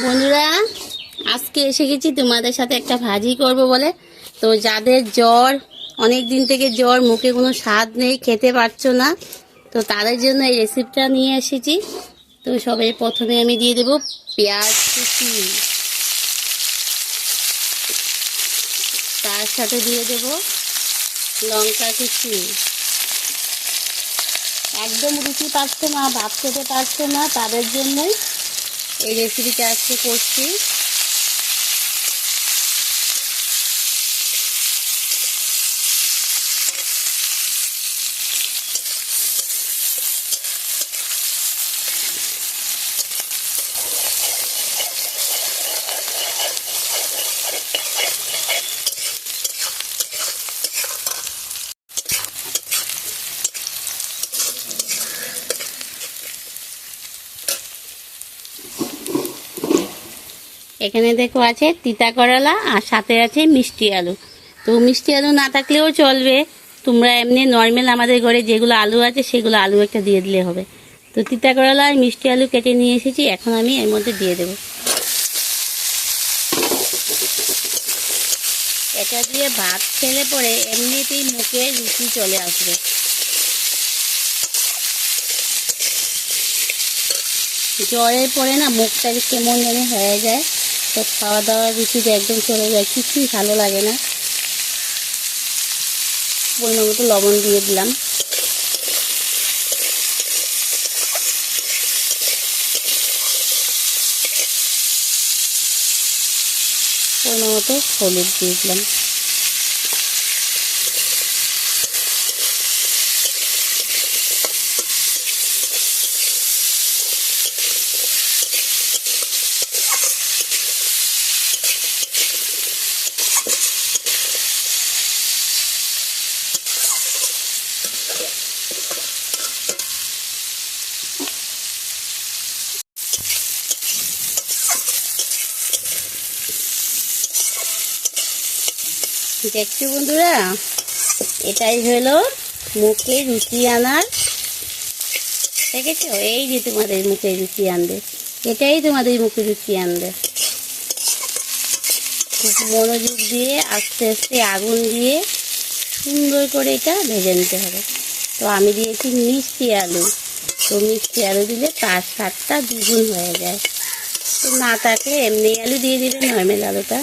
বন্ধুরা, আজকে এসে গেছি তোমাদের সাথে একটা ভাজি করব বলে। তো যাদের জ্বর, অনেক দিন থেকে জ্বর, মুখে কোনো স্বাদ নেই, খেতে পারছো না, তো তাদের জন্য এই রেসিপিটা নিয়ে এসেছি। তো সবাই প্রথমে আমি দিয়ে দেব পেঁয়াজ কুচি, তার সাথে দিয়ে দেব লঙ্কা কুচি। একদম রুচি পাচ্ছে না, ভাত খেতে পারছে না, তাদের জন্যই এই রেসিপিটা আজকে করছি। এখানে দেখো আছে তিতা করলা আর সাথে আছে মিষ্টি আলু। তো মিষ্টি আলু না থাকলেও চলবে, তোমরা এমনি নর্মাল আমাদের ঘরে যেগুলো আলু আছে সেগুলো আলু একটা দিয়ে দিলে হবে। তো তিতা করলা আর মিষ্টি আলু কেটে নিয়ে এসেছি, এখন আমি এর মধ্যে দিয়ে দেব। এটা দিয়ে ভাত খেলে পরে এমনিতেই মুখে রুচি চলে আসবে। জ্বরের পরে না মুখটা কেমন যেন হয়ে যায়, তো খাওয়া দাওয়ার রুচিতে একদম চলে যায়, কিছুই ভালো লাগে না। পরিমাণ মতো লবণ দিয়ে দিলাম, পরিমাণ মতো হলুদ দিয়ে দিলাম। দেখছো বন্ধুরা, এটাই হলো মুখে রুচি আনার, দেখেছো? এই যে তোমাদের মুখে রুচি আনবে, এটাই তোমাদের মুখে রুচি আনবে। খুব মনোযোগ দিয়ে আস্তে আস্তে আগুন দিয়ে সুন্দর করে এটা ভেজে নিতে হবে। তো আমি দিয়েছি মিষ্টি আলু, তো মিষ্টি আলু দিলে তার স্বাদটা দ্বিগুণ হয়ে যায়। তো না থাকলে এমনি আলু দিয়ে দিবে, নর্মাল আলুটা।